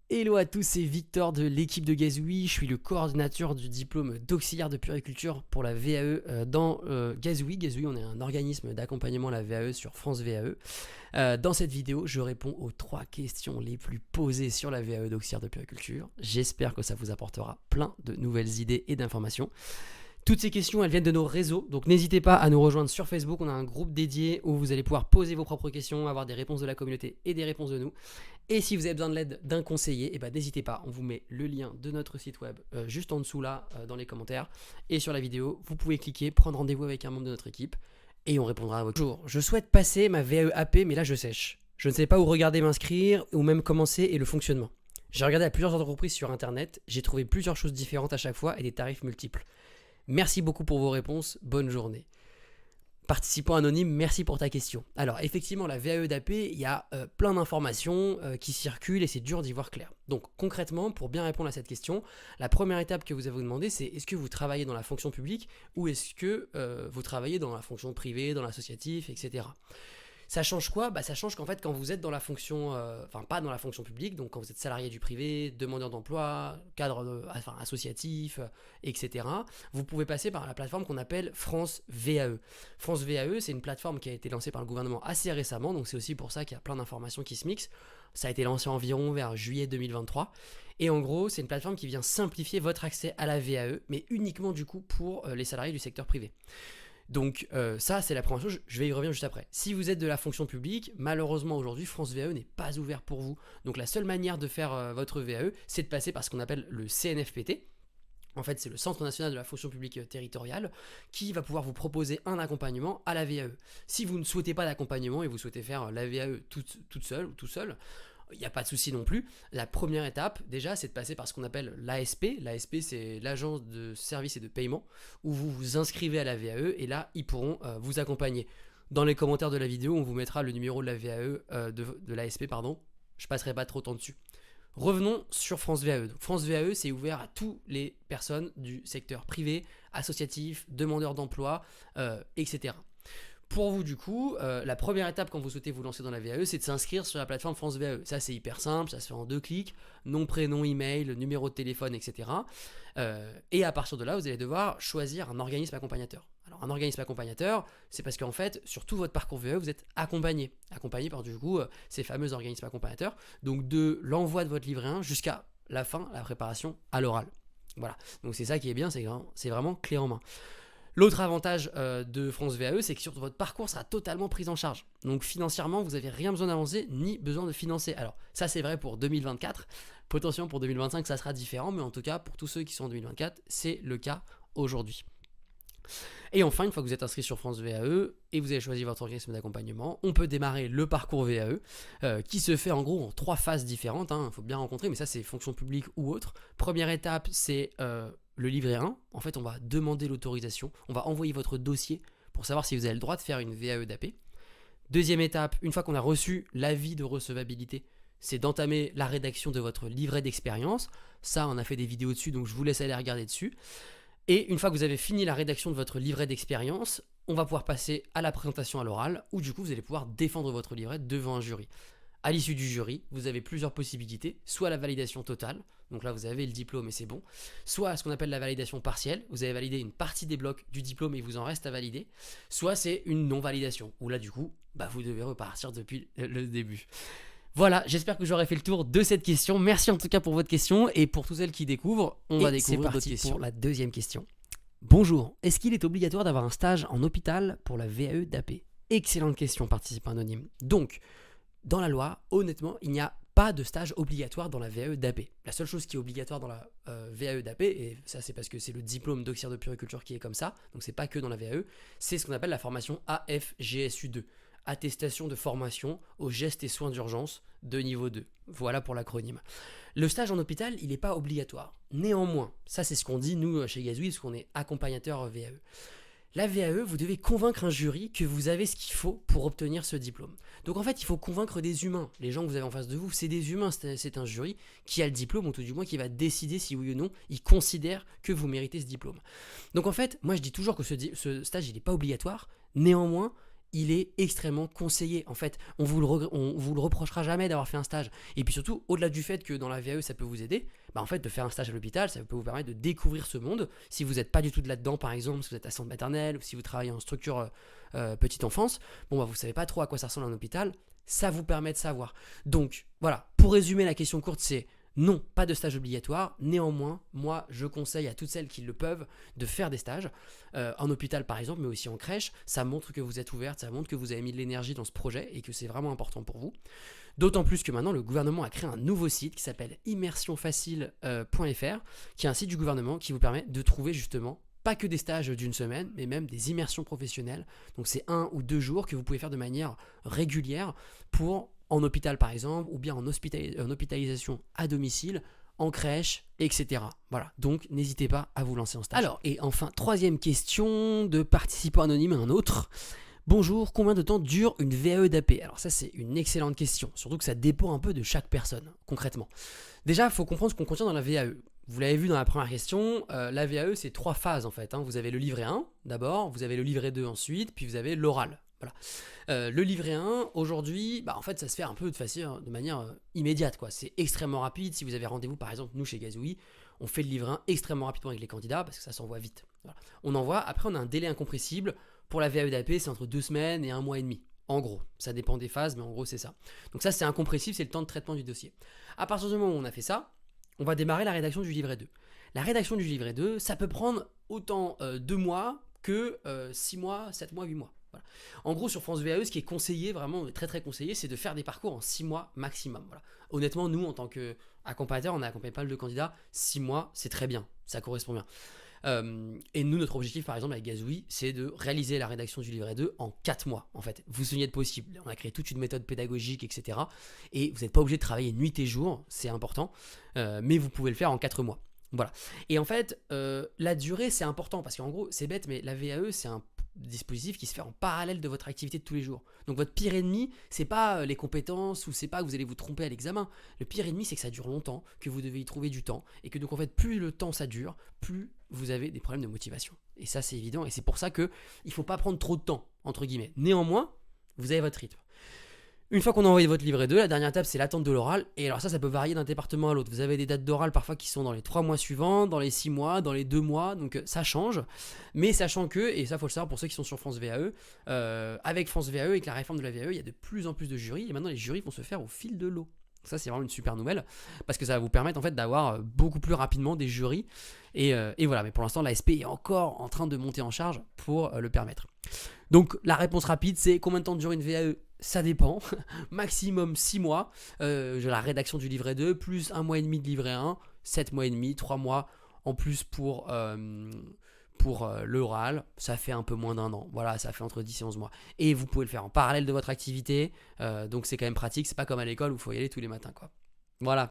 Hello à tous, c'est Victor de l'équipe de Gazouille. Je suis le coordinateur du diplôme d'auxiliaire de puériculture pour la VAE dans Gazouille. Gazouille, on est un organisme d'accompagnement à la VAE sur France VAE. Dans cette vidéo, je réponds aux 3 questions les plus posées sur la VAE d'auxiliaire de puériculture. J'espère que ça vous apportera plein de nouvelles idées et d'informations. Toutes ces questions, elles viennent de nos réseaux, donc n'hésitez pas à nous rejoindre sur Facebook. On a un groupe dédié où vous allez pouvoir poser vos propres questions, avoir des réponses de la communauté et des réponses de nous. Et si vous avez besoin de l'aide d'un conseiller, n'hésitez pas, on vous met le lien de notre site web juste en dessous là, dans les commentaires. Et sur la vidéo, vous pouvez cliquer, prendre rendez-vous avec un membre de notre équipe et on répondra à vos questions. Je souhaite passer ma VAE AP, mais là je sèche. Je ne sais pas où regarder m'inscrire ou même commencer et le fonctionnement. J'ai regardé à plusieurs entreprises sur internet, j'ai trouvé plusieurs choses différentes à chaque fois et des tarifs multiples. Merci beaucoup pour vos réponses, bonne journée. Participant anonyme, merci pour ta question. Alors effectivement, la VAE d'AP, il y a plein d'informations qui circulent et c'est dur d'y voir clair. Donc concrètement, pour bien répondre à cette question, la première étape que vous avez vous demander, c'est est-ce que vous travaillez dans la fonction publique ou est-ce que vous travaillez dans la fonction privée, dans l'associatif, etc. Ça change quoi ? Ça change qu'en fait, quand vous êtes dans la fonction, pas dans la fonction publique, donc quand vous êtes salarié du privé, demandeur d'emploi, cadre associatif, etc., vous pouvez passer par la plateforme qu'on appelle France VAE. France VAE, c'est une plateforme qui a été lancée par le gouvernement assez récemment, donc c'est aussi pour ça qu'il y a plein d'informations qui se mixent. Ça a été lancé environ vers juillet 2023. Et en gros, c'est une plateforme qui vient simplifier votre accès à la VAE, mais uniquement du coup pour les salariés du secteur privé. Donc ça, c'est la première chose, je vais y revenir juste après. Si vous êtes de la fonction publique, malheureusement aujourd'hui, France VAE n'est pas ouvert pour vous. Donc la seule manière de faire votre VAE, c'est de passer par ce qu'on appelle le CNFPT. En fait, c'est le Centre national de la fonction publique territoriale qui va pouvoir vous proposer un accompagnement à la VAE. Si vous ne souhaitez pas d'accompagnement et vous souhaitez faire la VAE toute seule ou tout seul, il n'y a pas de souci non plus. La première étape, déjà, c'est de passer par ce qu'on appelle l'ASP. L'ASP, c'est l'agence de services et de paiement, où vous vous inscrivez à la VAE et là, ils pourront vous accompagner. Dans les commentaires de la vidéo, on vous mettra le numéro de la VAE, de l'ASP, pardon. Je passerai pas trop de temps dessus. Revenons sur France VAE. Donc, France VAE, c'est ouvert à toutes les personnes du secteur privé, associatif, demandeurs d'emploi, etc. Pour vous, du coup, la première étape quand vous souhaitez vous lancer dans la VAE, c'est de s'inscrire sur la plateforme France VAE. Ça, c'est hyper simple, ça se fait en 2 clics, nom, prénom, email, numéro de téléphone, etc. Et à partir de là, vous allez devoir choisir un organisme accompagnateur. Alors, un organisme accompagnateur, c'est parce qu'en fait, sur tout votre parcours VAE, vous êtes accompagné par, du coup, ces fameux organismes accompagnateurs. Donc, de l'envoi de votre livret 1 jusqu'à la fin, la préparation à l'oral. Voilà. Donc, c'est ça qui est bien, c'est vraiment clé en main. L'autre avantage de France VAE, c'est que sur votre parcours sera totalement pris en charge. Donc financièrement, vous n'avez rien besoin d'avancer ni besoin de financer. Alors ça, c'est vrai pour 2024. Potentiellement pour 2025, ça sera différent, mais en tout cas, pour tous ceux qui sont en 2024, c'est le cas aujourd'hui. Et enfin, une fois que vous êtes inscrit sur France VAE et vous avez choisi votre organisme d'accompagnement, on peut démarrer le parcours VAE qui se fait en gros en 3 phases différentes. Il faut bien rencontrer, mais ça c'est fonction publique ou autre. Première étape, c'est le livret 1. En fait, on va demander l'autorisation, on va envoyer votre dossier pour savoir si vous avez le droit de faire une VAE d'AP. Deuxième étape, une fois qu'on a reçu l'avis de recevabilité, c'est d'entamer la rédaction de votre livret d'expérience. Ça, on a fait des vidéos dessus, donc je vous laisse aller regarder dessus. Et une fois que vous avez fini la rédaction de votre livret d'expérience, on va pouvoir passer à la présentation à l'oral, où du coup vous allez pouvoir défendre votre livret devant un jury. À l'issue du jury, vous avez plusieurs possibilités, soit la validation totale, donc là vous avez le diplôme et c'est bon, soit ce qu'on appelle la validation partielle, vous avez validé une partie des blocs du diplôme et il vous en reste à valider, soit c'est une non-validation, où là du coup, vous devez repartir depuis le début. Voilà, j'espère que j'aurai fait le tour de cette question. Merci en tout cas pour votre question et pour tous celles qui découvrent, on va découvrir d'autres questions. Pour la deuxième question. Bonjour, est-ce qu'il est obligatoire d'avoir un stage en hôpital pour la VAE d'AP ? Excellente question, participant anonyme. Donc, dans la loi, honnêtement, il n'y a pas de stage obligatoire dans la VAE d'AP. La seule chose qui est obligatoire dans la VAE d'AP, et ça c'est parce que c'est le diplôme d'auxiliaire de puériculture qui est comme ça, donc c'est pas que dans la VAE, c'est ce qu'on appelle la formation AFGSU2. Attestation de formation aux gestes et soins d'urgence de niveau 2. Voilà pour l'acronyme. Le stage en hôpital, il n'est pas obligatoire. Néanmoins, ça c'est ce qu'on dit nous chez Gazouille, parce qu'on est accompagnateur VAE. La VAE, vous devez convaincre un jury que vous avez ce qu'il faut pour obtenir ce diplôme. Donc en fait, il faut convaincre des humains. Les gens que vous avez en face de vous, c'est des humains, c'est un jury qui a le diplôme, ou tout du moins qui va décider si oui ou non il considère que vous méritez ce diplôme. Donc en fait, moi je dis toujours que ce stage, il n'est pas obligatoire. Néanmoins, il est extrêmement conseillé. En fait, on vous le reprochera jamais d'avoir fait un stage. Et puis surtout, au-delà du fait que dans la VAE, ça peut vous aider, en fait, de faire un stage à l'hôpital, ça peut vous permettre de découvrir ce monde. Si vous n'êtes pas du tout de là-dedans, par exemple, si vous êtes à centre maternel ou si vous travaillez en structure petite enfance, vous ne savez pas trop à quoi ça ressemble un hôpital, ça vous permet de savoir. Donc, voilà, pour résumer la question courte, c'est non, pas de stage obligatoire. Néanmoins, moi, je conseille à toutes celles qui le peuvent de faire des stages en hôpital par exemple, mais aussi en crèche. Ça montre que vous êtes ouverte, ça montre que vous avez mis de l'énergie dans ce projet et que c'est vraiment important pour vous. D'autant plus que maintenant, le gouvernement a créé un nouveau site qui s'appelle immersionfacile.fr, qui est un site du gouvernement qui vous permet de trouver justement pas que des stages d'une semaine, mais même des immersions professionnelles. Donc c'est 1 ou 2 jours que vous pouvez faire de manière régulière en hôpital par exemple, ou bien en hospitalisation à domicile, en crèche, etc. Voilà, donc n'hésitez pas à vous lancer en stage. Alors, et enfin, troisième question de participant anonyme à un autre. Bonjour, combien de temps dure une VAE d'AP? Alors ça, c'est une excellente question, surtout que ça dépend un peu de chaque personne, concrètement. Déjà, il faut comprendre ce qu'on contient dans la VAE. Vous l'avez vu dans la première question, la VAE, c'est 3 phases en fait. Vous avez le livret 1 d'abord, vous avez le livret 2 ensuite, puis vous avez l'oral. Voilà. Le livret 1, aujourd'hui, en fait, ça se fait un peu de manière immédiate, quoi. C'est extrêmement rapide. Si vous avez rendez-vous, par exemple, nous chez Gazouille, on fait le livret 1 extrêmement rapidement avec les candidats parce que ça s'envoie vite. Voilà. On envoie, après on a un délai incompressible. Pour la VAE d'AP, c'est entre 2 semaines et 1 mois et demi. En gros, ça dépend des phases, mais en gros, c'est ça. Donc ça, c'est incompressible, c'est le temps de traitement du dossier. À partir du moment où on a fait ça, on va démarrer la rédaction du livret 2. La rédaction du livret 2, ça peut prendre autant 2 mois que 6 mois, 7 mois, 8 mois. Voilà. En gros, sur France VAE, ce qui est conseillé, vraiment très très conseillé, c'est de faire des parcours en 6 mois maximum. Voilà. Honnêtement, nous, en tant qu'accompagnateur, on a accompagné pas mal de candidats. 6 mois, c'est très bien, ça correspond bien. Et nous, notre objectif, par exemple, avec Gazouille, c'est de réaliser la rédaction du livret 2 en 4 mois, en fait. Vous soignez de possible. On a créé toute une méthode pédagogique, etc. Et vous n'êtes pas obligé de travailler nuit et jour, c'est important, mais vous pouvez le faire en 4 mois. Voilà. Et en fait, la durée, c'est important, parce qu'en gros, c'est bête, mais la VAE, c'est un dispositif qui se fait en parallèle de votre activité de tous les jours. Donc votre pire ennemi, c'est pas les compétences ou c'est pas que vous allez vous tromper à l'examen. Le pire ennemi, c'est que ça dure longtemps, que vous devez y trouver du temps et que donc en fait plus le temps ça dure, plus vous avez des problèmes de motivation. Et ça c'est évident et c'est pour ça que il faut pas prendre trop de temps entre guillemets. Néanmoins, vous avez votre rythme. Une fois qu'on a envoyé votre livret 2, la dernière étape c'est l'attente de l'oral. Et alors ça peut varier d'un département à l'autre. Vous avez des dates d'oral parfois qui sont dans les 3 mois suivants, dans les 6 mois, dans les 2 mois. Donc ça change. Mais sachant que, et ça faut le savoir pour ceux qui sont sur France VAE, avec France VAE, avec la réforme de la VAE, il y a de plus en plus de jurys. Et maintenant les jurys vont se faire au fil de l'eau. Ça c'est vraiment une super nouvelle. Parce que ça va vous permettre en fait d'avoir beaucoup plus rapidement des jurys. Et voilà, mais pour l'instant l'ASP est encore en train de monter en charge pour le permettre. Donc la réponse rapide c'est combien de temps dure une VAE? Ça dépend, maximum 6 mois, j'ai la rédaction du livret 2, plus 1 mois et demi de livret 1, 7 mois et demi, 3 mois en plus pour l'oral, ça fait un peu moins d'1 an, voilà, ça fait entre 10 et 11 mois. Et vous pouvez le faire en parallèle de votre activité, donc c'est quand même pratique, c'est pas comme à l'école où il faut y aller tous les matins, quoi. Voilà.